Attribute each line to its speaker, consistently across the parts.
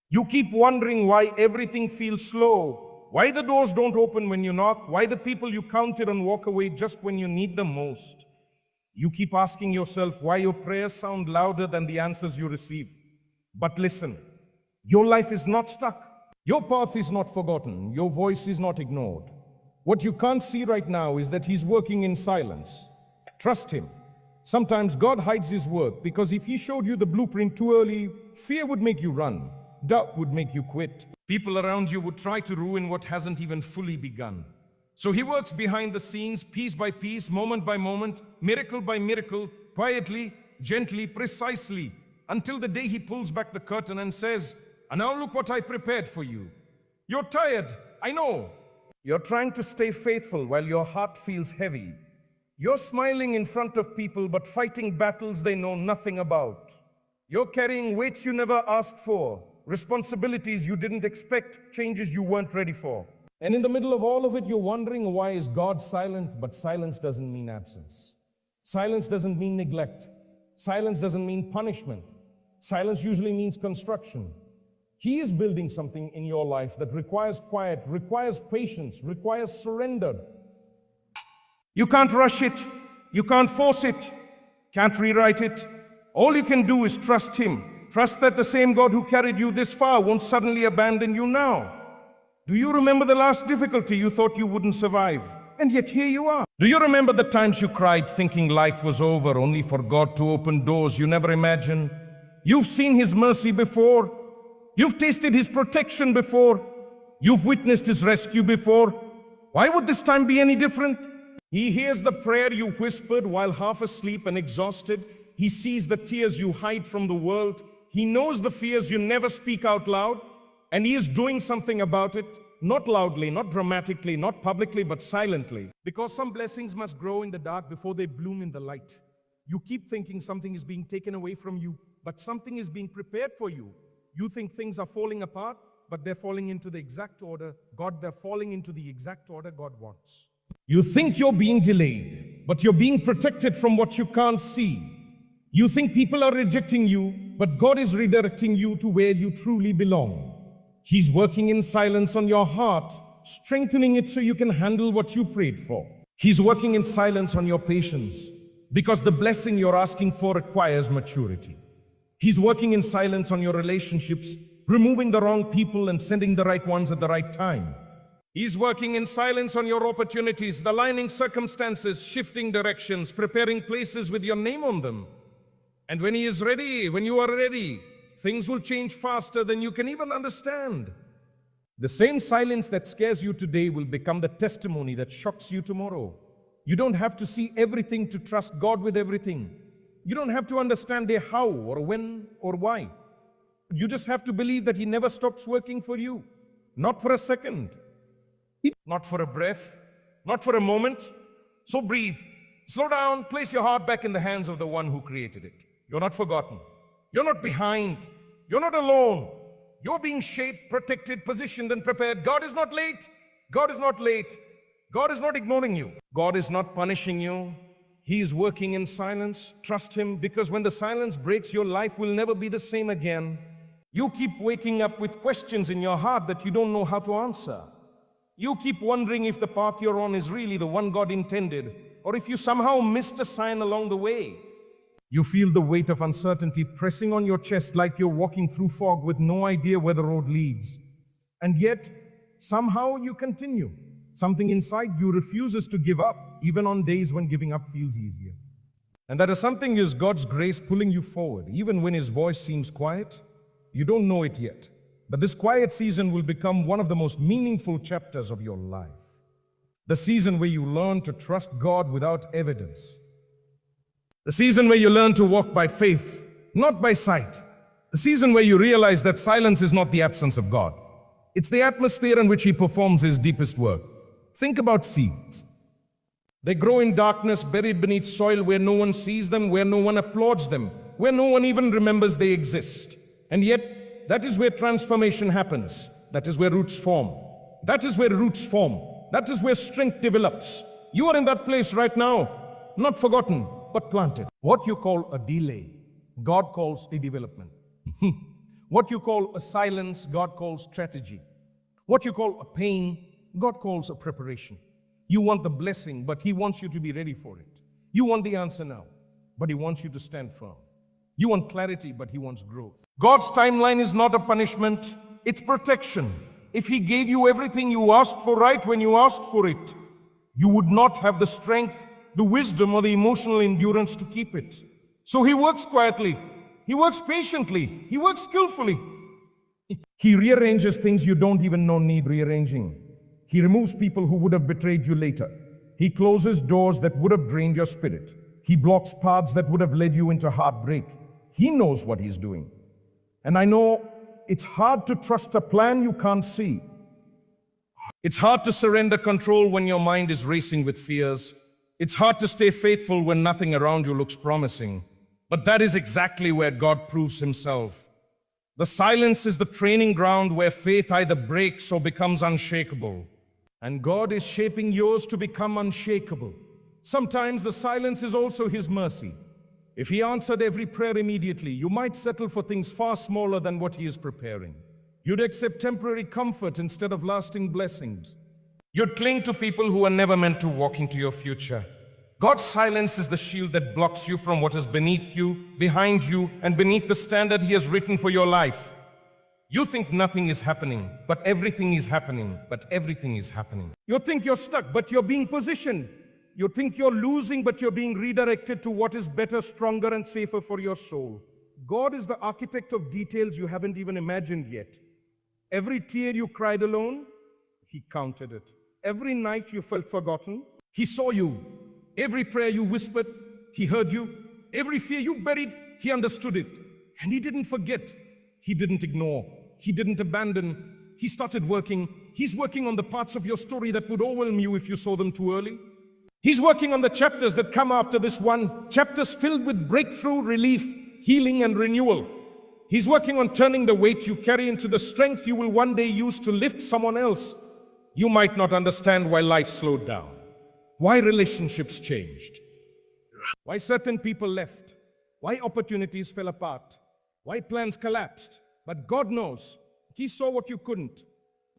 Speaker 1: You keep wondering why everything feels slow, why the doors don't open when you knock, why the people you counted on walk away just when you need them most. You keep asking yourself why your prayers sound louder than the answers you receive. But listen, your life is not stuck. Your path is not forgotten. Your voice is not ignored. What you can't see right now is that He's working in silence. Trust Him. Sometimes God hides His work because if He showed you the blueprint too early, fear would make you run. Doubt would make you quit. People around you would try to ruin what hasn't even fully begun. So He works behind the scenes, piece by piece, moment by moment, miracle by miracle, quietly, gently, precisely, until the day He pulls back the curtain and says, "And now look what I prepared for you." You're tired, I know. You're trying to stay faithful while your heart feels heavy. You're smiling in front of people but fighting battles they know nothing about. You're carrying weights you never asked for, responsibilities you didn't expect, changes you weren't ready for. And in the middle of all of it, you're wondering, why is God silent? But silence doesn't mean absence. Silence doesn't mean neglect. Silence doesn't mean punishment. Silence usually means construction. He is building something in your life that requires quiet, requires patience, requires surrender. You can't rush it. You can't force it. Can't rewrite it. All you can do is trust Him. Trust that the same God who carried you this far won't suddenly abandon you now. Do you remember the last difficulty you thought you wouldn't survive? And yet here you are. Do you remember the times you cried thinking life was over, only for God to open doors you never imagined? You've seen His mercy before. You've tasted His protection before. You've witnessed His rescue before. Why would this time be any different? He hears the prayer you whispered while half asleep and exhausted. He sees the tears you hide from the world. He knows the fears you never speak out loud. And He is doing something about it, not loudly, not dramatically, not publicly, but silently. Because some blessings must grow in the dark before they bloom in the light. You keep thinking something is being taken away from you, but something is being prepared for you. You think things are falling apart, but they're falling into the exact order they're falling into the exact order God wants. You think you're being delayed, but you're being protected from what you can't see. You think people are rejecting you, but God is redirecting you to where you truly belong. He's working in silence on your heart, strengthening it so you can handle what you prayed for. He's working in silence on your patience, because the blessing you're asking for requires maturity. He's working in silence on your relationships, removing the wrong people and sending the right ones at the right time. He's working in silence on your opportunities, aligning circumstances, shifting directions, preparing places with your name on them. And when He is ready, when you are ready, things will change faster than you can even understand. The same silence that scares you today will become the testimony that shocks you tomorrow. You don't have to see everything to trust God with everything. You don't have to understand the how or when or why. You just have to believe that He never stops working for you. Not for a second. Not for a breath. Not for a moment. So breathe. Slow down. Place your heart back in the hands of the One who created it. You're not forgotten. You're not behind. You're not alone. You're being shaped, protected, positioned, and prepared. God is not late. God is not late. God is not ignoring you. God is not punishing you. He is working in silence. Trust Him, because when the silence breaks, your life will never be the same again. You keep waking up with questions in your heart that you don't know how to answer. You keep wondering if the path you're on is really the one God intended, or if you somehow missed a sign along the way. You feel the weight of uncertainty pressing on your chest like you're walking through fog with no idea where the road leads. And yet, somehow you continue. Something inside you refuses to give up, even on days when giving up feels easier. And that is something is God's grace pulling you forward, even when His voice seems quiet. You don't know it yet, but this quiet season will become one of the most meaningful chapters of your life. The season where you learn to trust God without evidence. The season where you learn to walk by faith, not by sight. The season where you realize that silence is not the absence of God. It's the atmosphere in which He performs His deepest work. Think about seeds. They grow in darkness, buried beneath soil where no one sees them, where no one applauds them, where no one even remembers they exist. And yet, that is where transformation happens. That is where roots form. That is where roots form. That is where strength develops. You are in that place right now, not forgotten, but planted. What you call a delay, God calls a development. What you call a silence, God calls strategy. What you call a pain, God calls a preparation. You want the blessing, but He wants you to be ready for it. You want the answer now, but He wants you to stand firm. You want clarity, but He wants growth. God's timeline is not a punishment, it's protection. If He gave you everything you asked for right when you asked for it, you would not have the strength, the wisdom, or the emotional endurance to keep it. So He works quietly, He works patiently, He works skillfully. He rearranges things you don't even know need rearranging. He removes people who would have betrayed you later. He closes doors that would have drained your spirit. He blocks paths that would have led you into heartbreak. He knows what He's doing. And I know it's hard to trust a plan you can't see. It's hard to surrender control when your mind is racing with fears. It's hard to stay faithful when nothing around you looks promising. But that is exactly where God proves Himself. The silence is the training ground where faith either breaks or becomes unshakable. And God is shaping yours to become unshakable. Sometimes the silence is also His mercy. If He answered every prayer immediately, you might settle for things far smaller than what He is preparing. You'd accept temporary comfort instead of lasting blessings. You'd cling to people who are never meant to walk into your future. God's silence is the shield that blocks you from what is beneath you, behind you, and beneath the standard He has written for your life. You think nothing is happening, but everything is happening, but everything is happening. You think you're stuck, but you're being positioned. You think you're losing, but you're being redirected to what is better, stronger, and safer for your soul. God is the architect of details you haven't even imagined yet. Every tear you cried alone, He counted it. Every night you felt forgotten, He saw you. Every prayer you whispered, He heard you. Every fear you buried, He understood it. And He didn't forget. He didn't ignore. He didn't abandon. He started working. He's working on the parts of your story that would overwhelm you if you saw them too early. He's working on the chapters that come after this one, chapters filled with breakthrough, relief, healing, and renewal. He's working on turning the weight you carry into the strength you will one day use to lift someone else. You might not understand why life slowed down, why relationships changed, why certain people left, why opportunities fell apart, why plans collapsed. But God knows. He saw what you couldn't.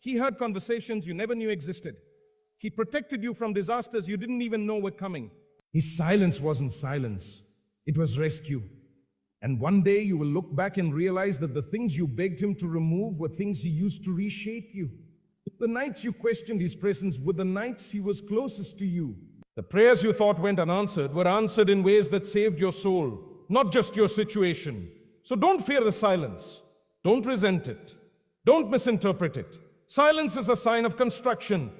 Speaker 1: He heard conversations you never knew existed. He protected you from disasters you didn't even know were coming. His silence wasn't silence. It was rescue. And one day you will look back and realize that the things you begged Him to remove were things He used to reshape you. The nights you questioned His presence were the nights He was closest to you. The prayers you thought went unanswered were answered in ways that saved your soul, not just your situation. So don't fear the silence. Don't resent it. Don't misinterpret it. Silence is a sign of construction.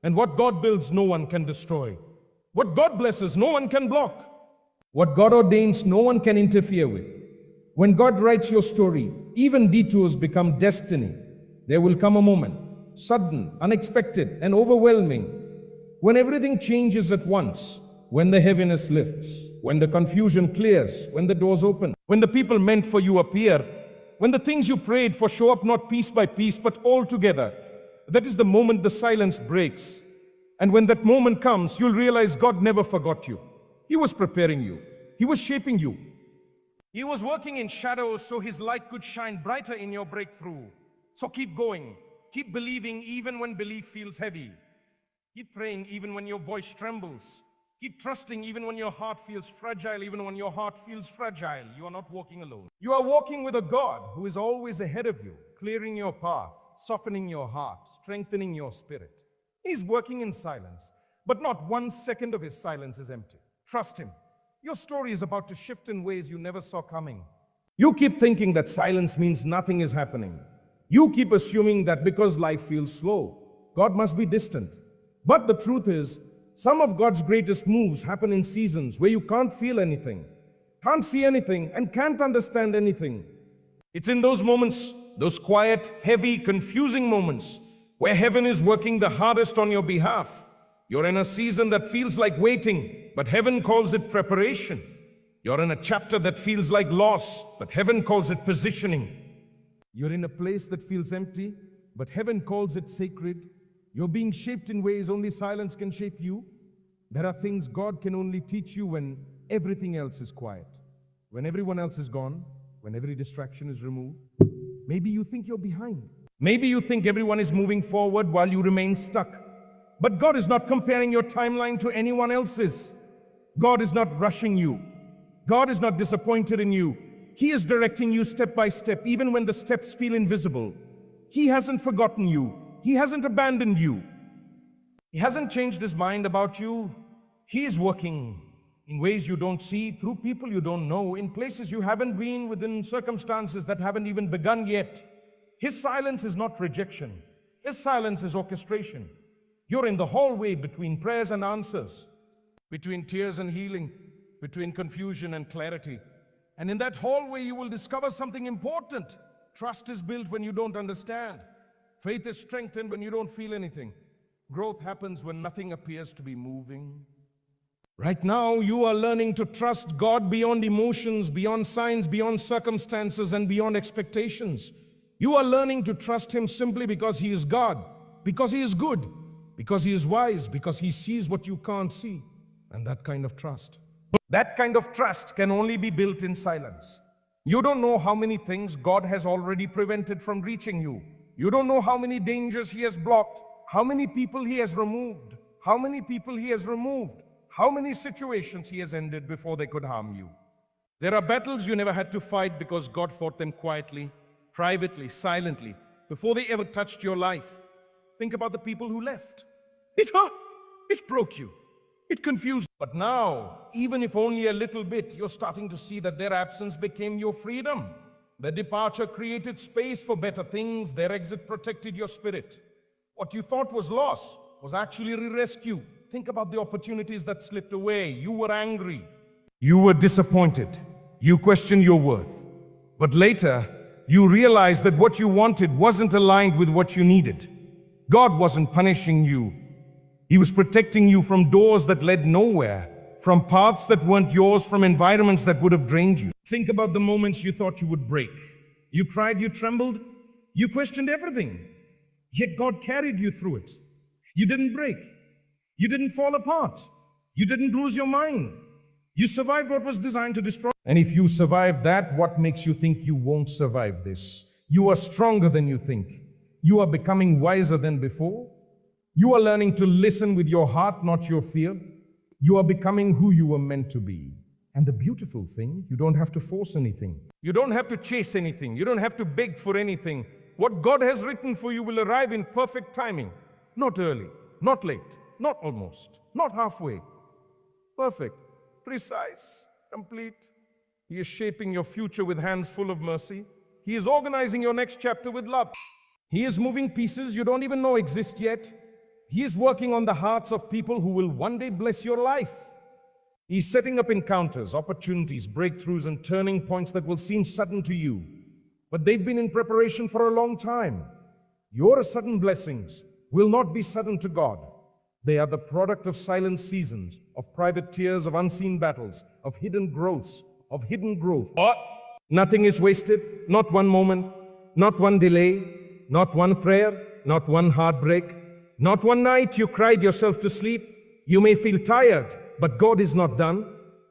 Speaker 1: And what God builds, no one can destroy. What God blesses, no one can block. What God ordains, no one can interfere with. When God writes your story, even detours become destiny. There will come a moment, sudden, unexpected, and overwhelming, when everything changes at once, when the heaviness lifts, when the confusion clears, when the doors open, when the people meant for you appear, when the things you prayed for show up not piece by piece, but all together. That is the moment the silence breaks. And when that moment comes, you'll realize God never forgot you. He was preparing you. He was shaping you. He was working in shadows so His light could shine brighter in your breakthrough. So keep going. Keep believing even when belief feels heavy. Keep praying even when your voice trembles. Keep trusting even when your heart feels fragile, even when your heart feels fragile. You are not walking alone. You are walking with a God who is always ahead of you, clearing your path, softening your heart, strengthening your spirit. He's working in silence, but not 1 second of His silence is empty. Trust Him. Your story is about to shift in ways you never saw coming. You keep thinking that silence means nothing is happening. You keep assuming that because life feels slow, God must be distant. But the truth is, some of God's greatest moves happen in seasons where you can't feel anything, can't see anything, and can't understand anything. It's in those moments, those quiet, heavy, confusing moments, where heaven is working the hardest on your behalf. You're in a season that feels like waiting, but heaven calls it preparation. You're in a chapter that feels like loss, but heaven calls it positioning. You're in a place that feels empty, but heaven calls it sacred. You're being shaped in ways only silence can shape you. There are things God can only teach you when everything else is quiet, when everyone else is gone, when every distraction is removed. Maybe you think you're behind. Maybe you think everyone is moving forward while you remain stuck. But God is not comparing your timeline to anyone else's. God is not rushing you. God is not disappointed in you. He is directing you step by step, even when the steps feel invisible. He hasn't forgotten you. He hasn't abandoned you. He hasn't changed his mind about you. He is working in ways you don't see, through people you don't know, in places you haven't been, within circumstances that haven't even begun yet. His silence is not rejection. His silence is orchestration. You're in the hallway between prayers and answers, between tears and healing, between confusion and clarity. And in that hallway, you will discover something important. Trust is built when you don't understand. Faith is strengthened when you don't feel anything. Growth happens when nothing appears to be moving. Right now, you are learning to trust God beyond emotions, beyond signs, beyond circumstances, and beyond expectations. You are learning to trust Him simply because He is God, because He is good, because He is wise, because He sees what you can't see. And that kind of trust can only be built in silence. You don't know how many things God has already prevented from reaching you. You don't know how many dangers He has blocked, how many people He has removed, how many situations He has ended before they could harm you. There are battles you never had to fight because God fought them quietly, privately, silently, before they ever touched your life. Think about the people who left. It hurt, it broke you, it confused you. But now, even if only a little bit, you're starting to see that their absence became your freedom. Their departure created space for better things. Their exit protected your spirit. What you thought was loss was actually re-rescue. Think about the opportunities that slipped away. You were angry. You were disappointed. You questioned your worth. But later, you realized that what you wanted wasn't aligned with what you needed. God wasn't punishing you. He was protecting you from doors that led nowhere, from paths that weren't yours, from environments that would have drained you. Think about the moments you thought you would break. You cried, you trembled, you questioned everything. Yet God carried you through it. You didn't break. You didn't fall apart. You didn't lose your mind. You survived what was designed to destroy. And if you survived that, what makes you think you won't survive this? You are stronger than you think. You are becoming wiser than before. You are learning to listen with your heart, not your fear. You are becoming who you were meant to be. And the beautiful thing, you don't have to force anything. You don't have to chase anything. You don't have to beg for anything. What God has written for you will arrive in perfect timing. Not early, not late, not almost, not halfway. Perfect, precise, complete. He is shaping your future with hands full of mercy. He is organizing your next chapter with love. He is moving pieces you don't even know exist yet. He is working on the hearts of people who will one day bless your life. He's setting up encounters, opportunities, breakthroughs, and turning points that will seem sudden to you. But they've been in preparation for a long time. Your sudden blessings will not be sudden to God. They are the product of silent seasons, of private tears, of unseen battles, of hidden growths, What? Nothing is wasted, not one moment, not one delay, not one prayer, not one heartbreak, not one night you cried yourself to sleep. You may feel tired, but God is not done.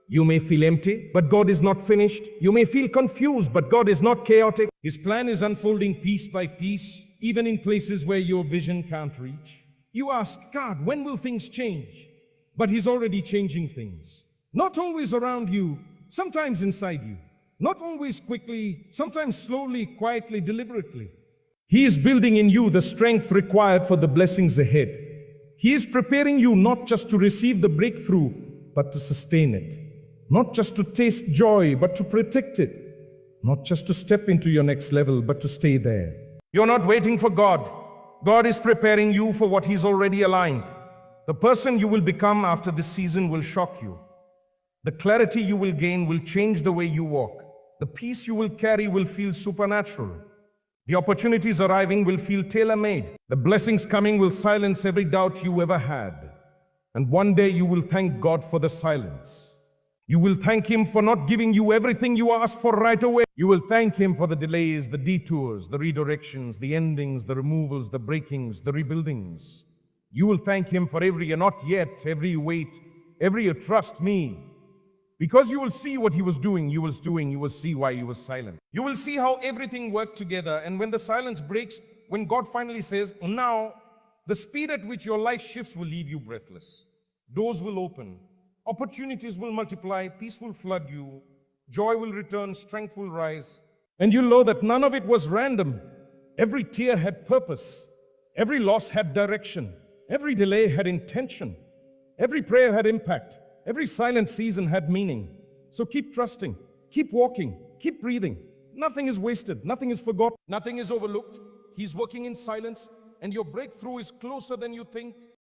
Speaker 1: You may feel empty, but God is not finished. You may feel confused, but God is not chaotic. His plan is unfolding piece by piece, even in places where your vision can't reach. You ask, God, when will things change? But He's already changing things. Not always around you, sometimes inside you. Not always quickly, sometimes slowly, quietly, deliberately. He is building in you the strength required for the blessings ahead. He is preparing you not just to receive the breakthrough, but to sustain it. Not just to taste joy, but to protect it. Not just to step into your next level, but to stay there. You're not waiting for God. God is preparing you for what He's already aligned. The person you will become after this season will shock you. The clarity you will gain will change the way you walk. The peace you will carry will feel supernatural. The opportunities arriving will feel tailor-made. The blessings coming will silence every doubt you ever had. And one day you will thank God for the silence. You will thank Him for not giving you everything you asked for right away. You will thank Him for the delays, the detours, the redirections, the endings, the removals, the breakings, the rebuildings. You will thank Him for every not yet, every wait, every trust me. Because you will see what he was doing, you will see why he was silent. You will see how everything worked together. And when the silence breaks, when God finally says, now, the speed at which your life shifts will leave you breathless. Doors will open, opportunities will multiply, peace will flood you, joy will return, strength will rise. And you'll know that none of it was random. Every tear had purpose. Every loss had direction. Every delay had intention. Every prayer had impact. Every silent season had meaning. So keep trusting, keep walking, keep breathing. Nothing is wasted, nothing is forgotten, nothing is overlooked. He's working in silence, and your breakthrough is closer than you think.